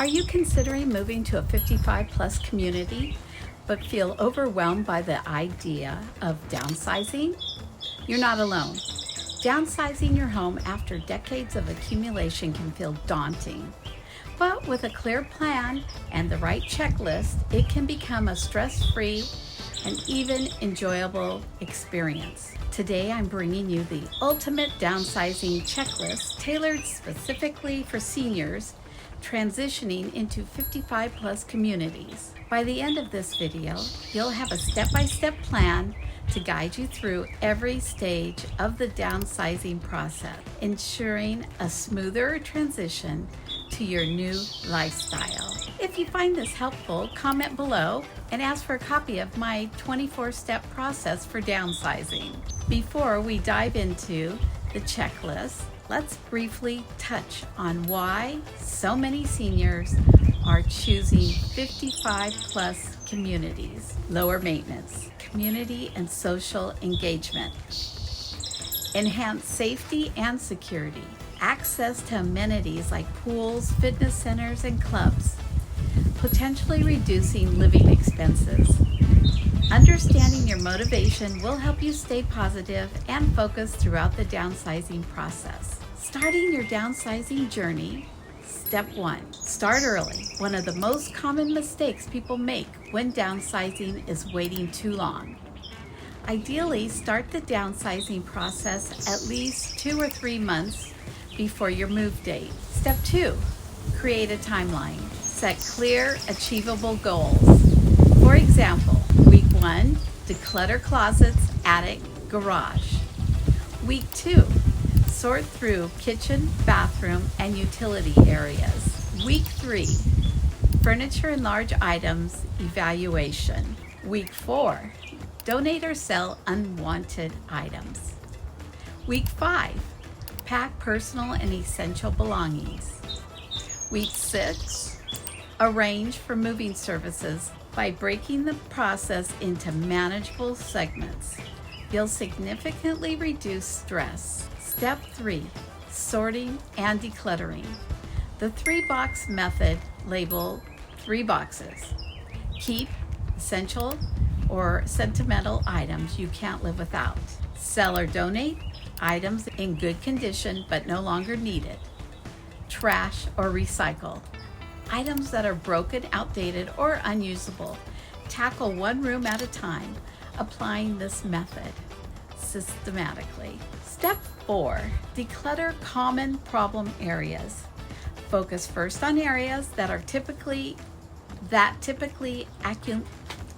Are you considering moving to a 55-plus community, but feel overwhelmed by the idea of downsizing? You're not alone. Downsizing your home after decades of accumulation can feel daunting. But with a clear plan and the right checklist, it can become a stress-free and even enjoyable experience. Today, I'm bringing you the ultimate downsizing checklist tailored specifically for seniors transitioning into 55-plus communities. By the end of this video, you'll have a step-by-step plan to guide you through every stage of the downsizing process, ensuring a smoother transition to your new lifestyle. If you find this helpful, comment below and ask for a copy of my 24-step process for downsizing. Before we dive into the checklist, let's briefly touch on why so many seniors are choosing 55-plus communities. Lower maintenance, community and social engagement, enhanced safety and security, access to amenities like pools, fitness centers, and clubs, potentially reducing living expenses. Understanding your motivation will help you stay positive and focused throughout the downsizing process. Starting your downsizing journey, step 1, start early. One of the most common mistakes people make when downsizing is waiting too long. Ideally, start the downsizing process at least 2 or 3 months before your move date. Step 2, create a timeline. Set clear, achievable goals. For example, week 1, declutter closets, attic, garage. Week 2, sort through kitchen, bathroom, and utility areas. Week 3, furniture and large items evaluation. Week 4, donate or sell unwanted items. Week 5, pack personal and essential belongings. Week 6, arrange for moving services by breaking the process into manageable segments. You'll significantly reduce stress. Step 3, sorting and decluttering. The 3-box method label 3 boxes. Keep essential or sentimental items you can't live without. Sell or donate items in good condition but no longer needed. Trash or recycle items that are broken, outdated, or unusable. Tackle one room at a time, applying this method systematically. Step 4, declutter common problem areas. Focus first on areas that typically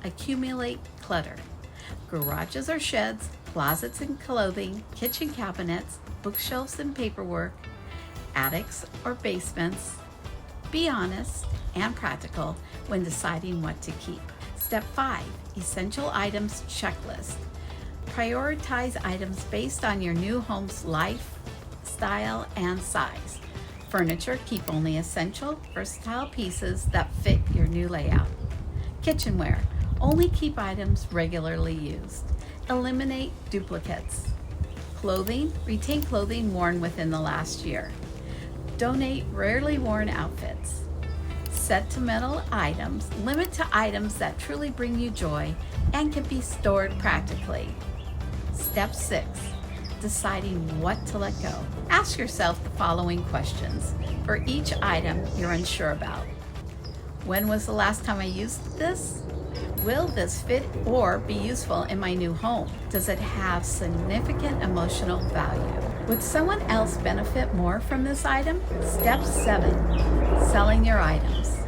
accumulate clutter. Garages or sheds, closets and clothing, kitchen cabinets, bookshelves and paperwork, attics or basements. Be honest and practical when deciding what to keep. Step 5, essential items checklist. Prioritize items based on your new home's lifestyle and size. Furniture, keep only essential, versatile pieces that fit your new layout. Kitchenware, only keep items regularly used. Eliminate duplicates. Clothing, retain clothing worn within the last year. Donate rarely worn outfits. Sentimental items, limit to items that truly bring you joy and can be stored practically. Step 6, deciding what to let go. Ask yourself the following questions for each item you're unsure about. When was the last time I used this? Will this fit or be useful in my new home? Does it have significant emotional value? Would someone else benefit more from this item? Step 7, selling your items.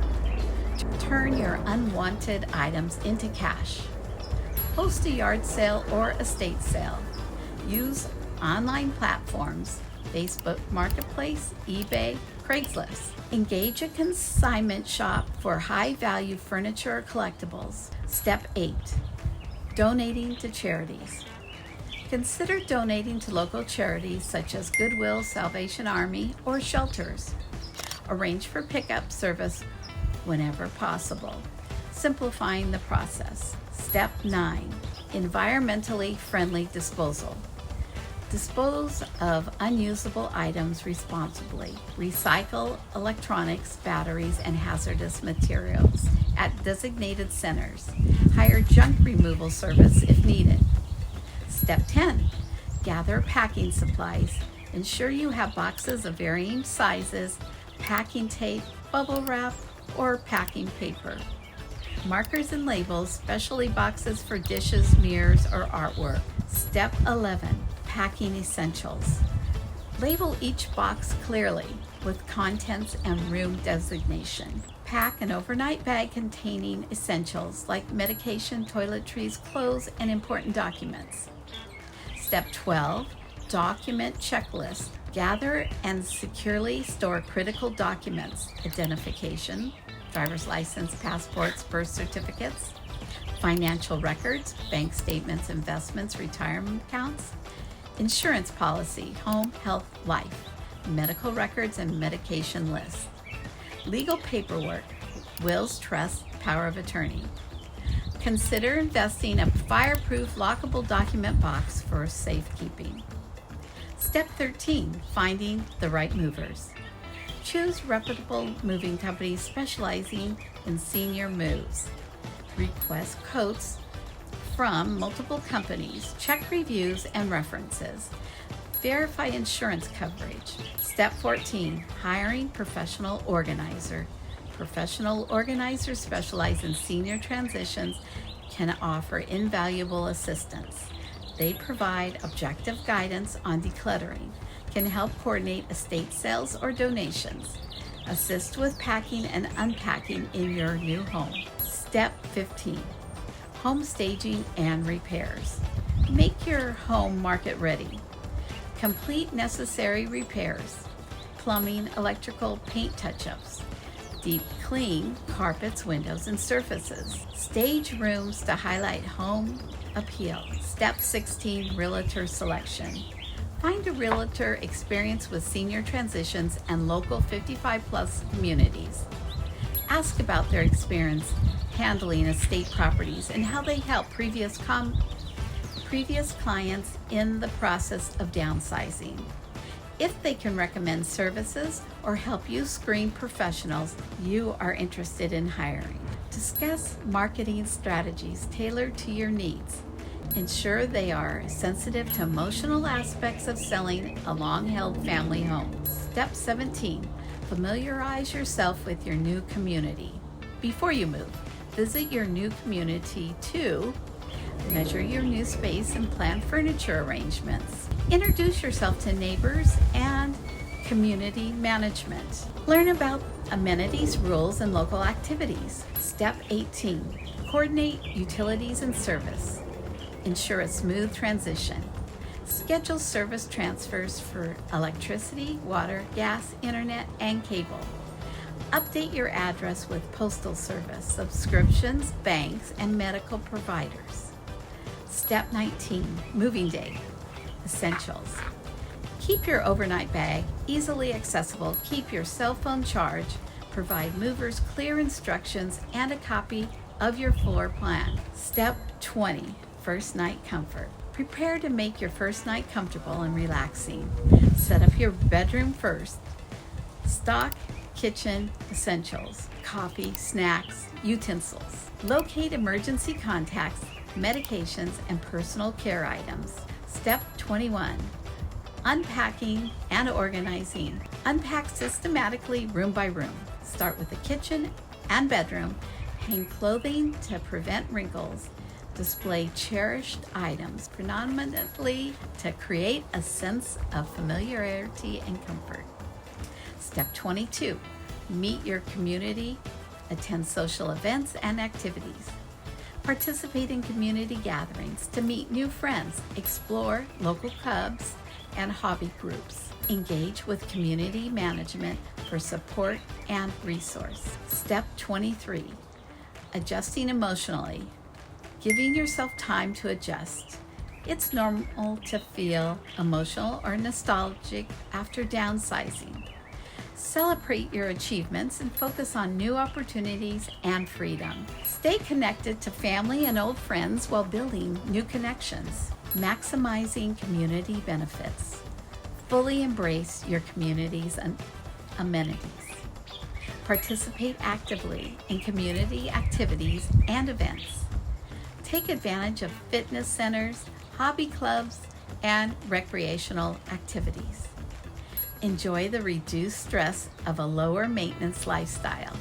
Turn your unwanted items into cash. Host a yard sale or estate sale. Use online platforms, Facebook Marketplace, eBay, Craigslist. Engage a consignment shop for high-value furniture or collectibles. Step 8, donating to charities. Consider donating to local charities such as Goodwill, Salvation Army, or shelters. Arrange for pickup service whenever possible, simplifying the process. Step 9, environmentally friendly disposal. Dispose of unusable items responsibly. Recycle electronics, batteries, and hazardous materials at designated centers. Hire junk removal service if needed. Step 10. Gather packing supplies. Ensure you have boxes of varying sizes, packing tape, bubble wrap, or packing paper. Markers and labels, specially boxes for dishes, mirrors, or artwork. Step 11. Packing essentials. Label each box clearly with contents and room designation. Pack an overnight bag containing essentials like medication, toiletries, clothes, and important documents. Step 12. Document checklist. Gather and securely store critical documents, identification, driver's license, passports, birth certificates, financial records, bank statements, investments, retirement accounts, insurance policy, home, health, life, medical records, and medication lists. Legal paperwork, wills, trusts, power of attorney. Consider investing a fireproof lockable document box for safekeeping. Step 13. Finding the right movers. Choose reputable moving companies specializing in senior moves. Request quotes from multiple companies. Check reviews and references. Verify insurance coverage. Step 14. Hiring professional organizer. Professional organizers specialize in senior transitions, can offer invaluable assistance. They provide objective guidance on decluttering, can help coordinate estate sales or donations, assist with packing and unpacking in your new home. Step 15. Home staging and repairs. Make your home market ready. Complete necessary repairs. Plumbing, electrical, paint touch-ups. Deep clean carpets, windows, and surfaces. Stage rooms to highlight home appeal. Step 16. Realtor selection. Find a realtor experienced with senior transitions and local 55-plus communities. Ask about their experience handling estate properties and how they help previous clients in the process of downsizing. If they can recommend services or help you screen professionals you are interested in hiring. Discuss marketing strategies tailored to your needs. Ensure they are sensitive to emotional aspects of selling a long-held family home. Step 17. Familiarize yourself with your new community. Before you move, visit your new community to measure your new space and plan furniture arrangements. Introduce yourself to neighbors and community management. Learn about amenities, rules, and local activities. Step 18. Coordinate utilities and service. Ensure a smooth transition. Schedule service transfers for electricity, water, gas, internet, and cable. Update your address with postal service, subscriptions, banks, and medical providers. Step 19. Moving day. Essentials. Keep your overnight bag easily accessible. Keep your cell phone charged. Provide movers clear instructions and a copy of your floor plan. Step 20. First night comfort. Prepare to make your first night comfortable and relaxing. Set up your bedroom first. Stock kitchen essentials, coffee, snacks, utensils. Locate emergency contacts, medications, and personal care items. Step 21. Unpacking and organizing. Unpack systematically room by room. Start with the kitchen and bedroom. Hang clothing to prevent wrinkles. Display cherished items, predominantly to create a sense of familiarity and comfort. Step 22. Meet your community. Attend social events and activities. Participate in community gatherings to meet new friends. Explore local clubs and hobby groups. Engage with community management for support and resource. Step 23. Adjusting emotionally. Giving yourself time to adjust. It's normal to feel emotional or nostalgic after downsizing. Celebrate your achievements and focus on new opportunities and freedom. Stay connected to family and old friends while building new connections. Maximizing community benefits. Fully embrace your community's amenities. Participate actively in community activities and events. Take advantage of fitness centers, hobby clubs, and recreational activities. Enjoy the reduced stress of a lower maintenance lifestyle.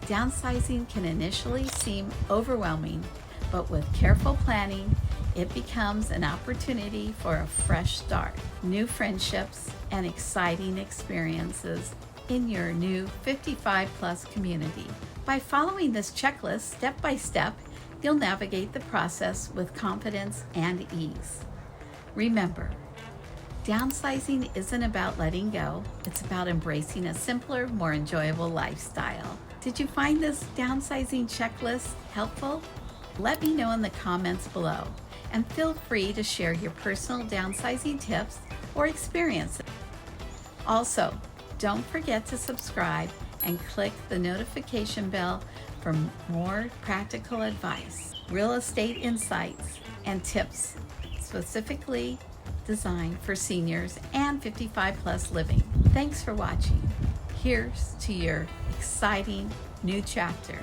Downsizing can initially seem overwhelming, but with careful planning, it becomes an opportunity for a fresh start, new friendships, and exciting experiences in your new 55-plus community. By following this checklist step by step, you'll navigate the process with confidence and ease. Remember, downsizing isn't about letting go, it's about embracing a simpler, more enjoyable lifestyle. Did you find this downsizing checklist helpful? Let me know in the comments below, and feel free to share your personal downsizing tips or experiences. Also, don't forget to subscribe and click the notification bell for more practical advice, real estate insights, and tips specifically designed for seniors and 55-plus living. Thanks for watching. Here's to your exciting new chapter.